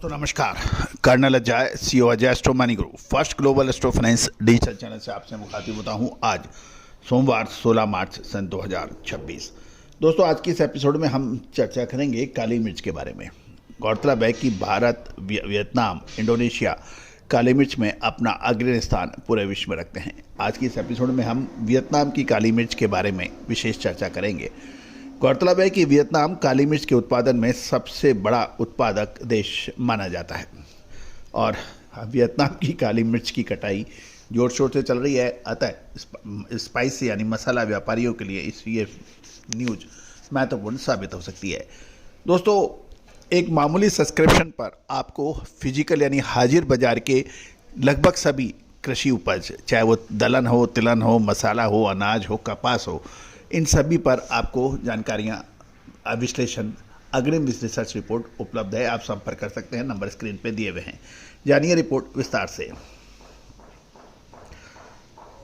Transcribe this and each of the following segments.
दोस्तों नमस्कार। Colonel Ajay, CEO Ajay astro money group first global astro finance digital channel से आपसे मुखातिब होता हूं। आज सोमवार 16 मार्च सन 2026। दोस्तों आज की इस एपिसोड में हम चर्चा करेंगे काली मिर्च के बारे में। गौरतलब है कि भारत, वियतनाम, इंडोनेशिया काली मिर्च में अपना अग्रणी स्थान पूरे विश्व में रखते हैं। आज की इस एपिसोड में हम वियतनाम की काली मिर्च के बारे में विशेष चर्चा करेंगे। गौरतलब है कि वियतनाम काली मिर्च के उत्पादन में सबसे बड़ा उत्पादक देश माना जाता है और वियतनाम की काली मिर्च की कटाई जोर शोर से चल रही है। अतः स्पाइस यानी मसाला व्यापारियों के लिए ये न्यूज महत्वपूर्ण साबित हो सकती है। दोस्तों एक मामूली सब्सक्रिप्शन पर आपको फिजिकल यानी हाजिर बाजार के लगभग सभी कृषि उपज, चाहे वो दलहन हो, तिलहन हो, मसाला हो, अनाज हो, कपास हो, इन सभी पर आपको जानकारियाँ, विश्लेषण, अग्रिम रिसर्च रिपोर्ट उपलब्ध है। आप संपर्क कर सकते हैं, नंबर स्क्रीन पे दिए हुए हैं। जानिए रिपोर्ट विस्तार से।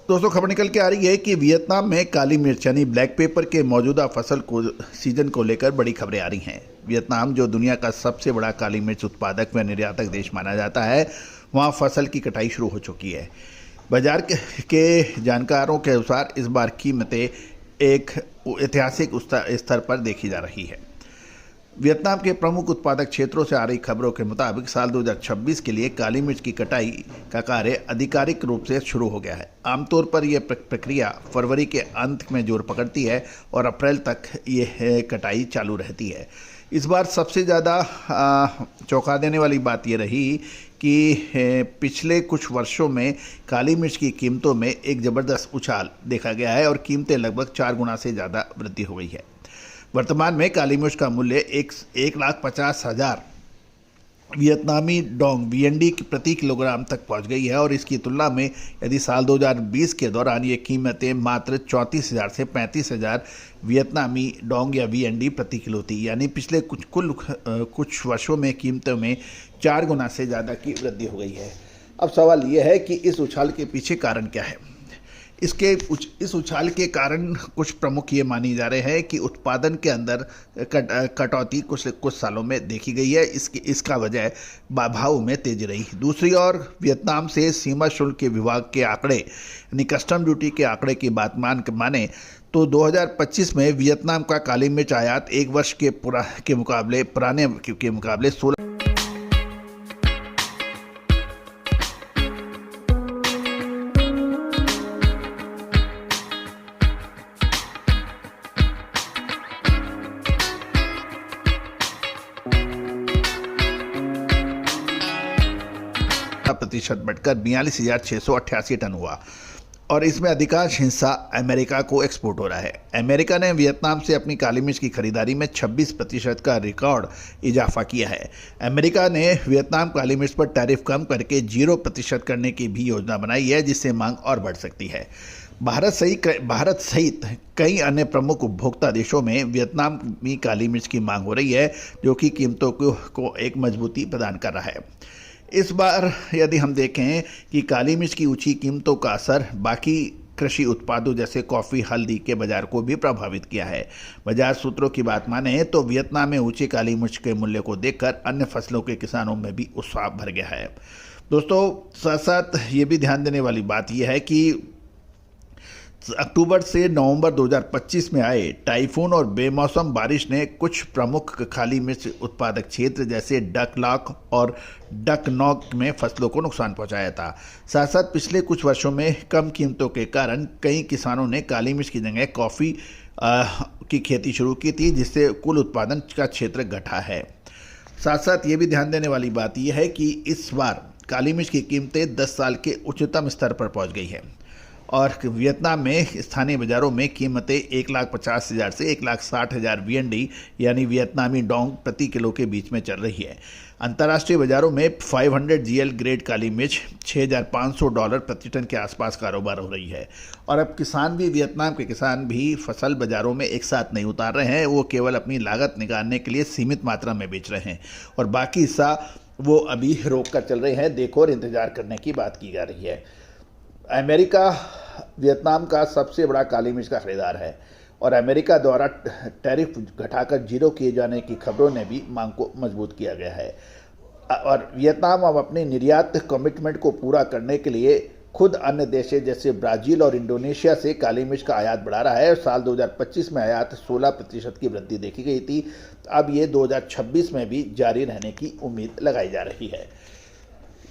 दोस्तों खबर निकल के आ रही है कि वियतनाम में काली मिर्च यानी ब्लैक पेपर के मौजूदा फसल को सीजन को लेकर बड़ी खबरें आ रही हैं। वियतनाम जो दुनिया का सबसे बड़ा काली मिर्च उत्पादक व निर्यातक देश माना जाता है, वहाँ फसल की कटाई शुरू हो चुकी है। बाजार के जानकारों के अनुसार इस बार कीमतें एक ऐतिहासिक स्तर पर देखी जा रही है। वियतनाम के प्रमुख उत्पादक क्षेत्रों से आ रही खबरों के मुताबिक साल 2026 के लिए काली मिर्च की कटाई का कार्य आधिकारिक रूप से शुरू हो गया है। आमतौर पर यह प्रक्रिया फरवरी के अंत में जोर पकड़ती है और अप्रैल तक ये कटाई चालू रहती है। इस बार सबसे ज़्यादा चौंका देने वाली बात ये रही कि पिछले कुछ वर्षों में काली मिर्च की कीमतों में एक ज़बरदस्त उछाल देखा गया है और कीमतें लगभग 4 गुना से ज़्यादा वृद्धि हो गई है। वर्तमान में काली मिर्च का मूल्य 1,50,000 वियतनामी डोंग VND प्रति किलोग्राम तक पहुंच गई है और इसकी तुलना में यदि साल 2020 के दौरान ये कीमतें मात्र 34,000 से 35,000 वियतनामी डोंग या VND प्रति किलो थी। यानी पिछले कुछ वर्षों में कीमतों में 4 गुना से ज़्यादा की वृद्धि हो गई है। अब सवाल ये है कि इस उछाल के पीछे कारण क्या है। इस उछाल के कारण कुछ प्रमुख ये मानी जा रहे हैं कि उत्पादन के अंदर कटौती कुछ सालों में देखी गई है। इसका वजह भाव में तेजी रही। दूसरी ओर वियतनाम से सीमा शुल्क के विभाग के आंकड़े यानी कस्टम ड्यूटी के आंकड़े की बात माने तो 2025 में वियतनाम का काली मिर्च आयात एक वर्ष के मुकाबले 16 प्रतिशत बढ़कर 42,688 टन हुआ और इसमें अधिकांश हिस्सा अमेरिका को एक्सपोर्ट हो रहा है। अमेरिका ने वियतनाम से अपनी काली मिर्च की खरीदारी में 26% का रिकॉर्ड इजाफा किया है। अमेरिका ने वियतनाम काली मिर्च पर टैरिफ कम करके 0% करने की भी योजना बनाई है, जिससे मांग और बढ़ सकती है। भारत सहित कई अन्य प्रमुख उपभोक्ता देशों में वियतनामी काली मिर्च की मांग हो रही है, जो कि कीमतों को एक मजबूती प्रदान कर रहा है। इस बार यदि हम देखें कि काली मिर्च की ऊंची कीमतों का असर बाकी कृषि उत्पादों जैसे कॉफ़ी, हल्दी के बाजार को भी प्रभावित किया है। बाजार सूत्रों की बात माने तो वियतनाम में ऊंचे काली मिर्च के मूल्य को देखकर अन्य फसलों के किसानों में भी उत्साह भर गया है। दोस्तों साथ साथ ये भी ध्यान देने वाली बात यह है कि अक्टूबर से नवंबर 2025 में आए टाइफून और बेमौसम बारिश ने कुछ प्रमुख काली मिर्च उत्पादक क्षेत्र जैसे डकलॉक और डकनॉक में फसलों को नुकसान पहुंचाया था। साथ साथ पिछले कुछ वर्षों में कम कीमतों के कारण कई किसानों ने काली मिर्च की जगह कॉफ़ी की खेती शुरू की थी, जिससे कुल उत्पादन का क्षेत्र घटा है। साथ साथ ये भी ध्यान देने वाली बात यह है कि इस बार काली मिर्च की कीमतें 10 साल के उच्चतम स्तर पर पहुँच गई है और वियतनाम में स्थानीय बाज़ारों में कीमतें 1,50,000 से 1,60,000 VND यानी वियतनामी डोंग प्रति किलो के बीच में चल रही है। अंतर्राष्ट्रीय बाज़ारों में 500 GL ग्रेड काली मिर्च $6,500 प्रति टन के आसपास कारोबार हो रही है। और अब वियतनाम के किसान भी फसल बाज़ारों में एक साथ नहीं उतार रहे हैं। वो केवल अपनी लागत निकालने के लिए सीमित मात्रा में बेच रहे हैं और बाकी हिस्सा वो अभी रोक कर चल रहे हैं। देखो और इंतज़ार करने की बात की जा रही है। अमेरिका वियतनाम का सबसे बड़ा काली मिर्च का खरीदार है और अमेरिका द्वारा टैरिफ घटाकर 0 किए जाने की खबरों ने भी मांग को मजबूत किया गया है। और वियतनाम अब अपने निर्यात कमिटमेंट को पूरा करने के लिए खुद अन्य देशों जैसे ब्राज़ील और इंडोनेशिया से काली मिर्च का आयात बढ़ा रहा है। साल 2025 में आयात 16% की वृद्धि देखी गई थी। अब ये 2026 में भी जारी रहने की उम्मीद लगाई जा रही है।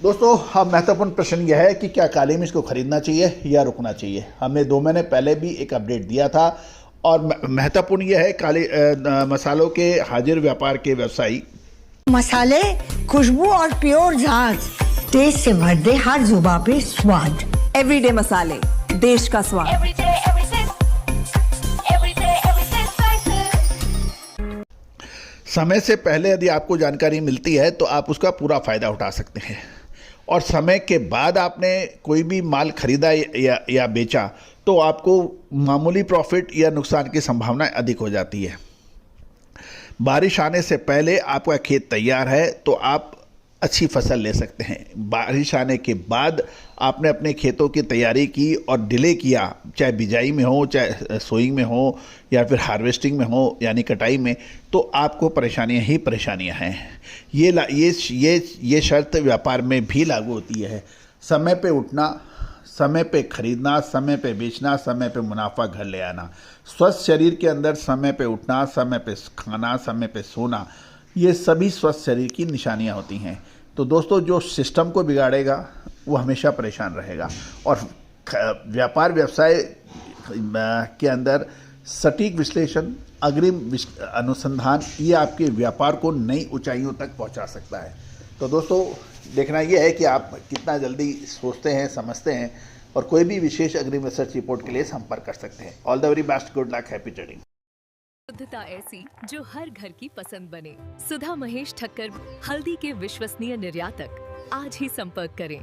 दोस्तों, अब महत्वपूर्ण प्रश्न यह है कि क्या काली मिर्च को खरीदना चाहिए या रुकना चाहिए। हमने 2 महीने पहले भी एक अपडेट दिया था और महत्वपूर्ण यह है काली मसालों के हाजिर व्यापार के व्यवसायी मसाले, खुशबू और प्योर झांझ, टेस्ट से भर दे हर जुबां पे स्वाद। एवरीडे मसाले, देश का स्वाद। समय से पहले यदि आपको जानकारी मिलती है तो आप उसका पूरा फायदा उठा सकते हैं, और समय के बाद आपने कोई भी माल खरीदा या बेचा तो आपको मामूली प्रॉफिट या नुकसान की संभावना अधिक हो जाती है। बारिश आने से पहले आपका खेत तैयार है तो आप अच्छी फसल ले सकते हैं। बारिश आने के बाद आपने अपने खेतों की तैयारी की और डिले किया, चाहे बिजाई में हो, चाहे सोइंग में हो, या फिर हार्वेस्टिंग में हो यानी कटाई में, तो आपको परेशानियां ही परेशानियां हैं। ये शर्त व्यापार में भी लागू होती है। समय पे उठना, समय पे खरीदना, समय पे बेचना, समय पे मुनाफा घर ले आना। स्वस्थ शरीर के अंदर समय पे उठना, समय पे खाना, समय पे सोना, ये सभी स्वस्थ शरीर की निशानियां होती हैं। तो दोस्तों, जो सिस्टम को बिगाड़ेगा वो हमेशा परेशान रहेगा। और व्यापार व्यवसाय के अंदर सटीक विश्लेषण, अग्रिम अनुसंधान, ये आपके व्यापार को नई ऊंचाइयों तक पहुंचा सकता है। तो दोस्तों, देखना यह है कि आप कितना जल्दी सोचते हैं, समझते हैं, और कोई भी विशेष अग्रिम रिसर्च रिपोर्ट के लिए संपर्क कर सकते हैं। All the very best, good luck, happy trading. शुद्धता ऐसी जो हर घर की पसंद बने। सुधा महेश ठक्कर, हल्दी के विश्वसनीय निर्यातक। आज ही संपर्क करें।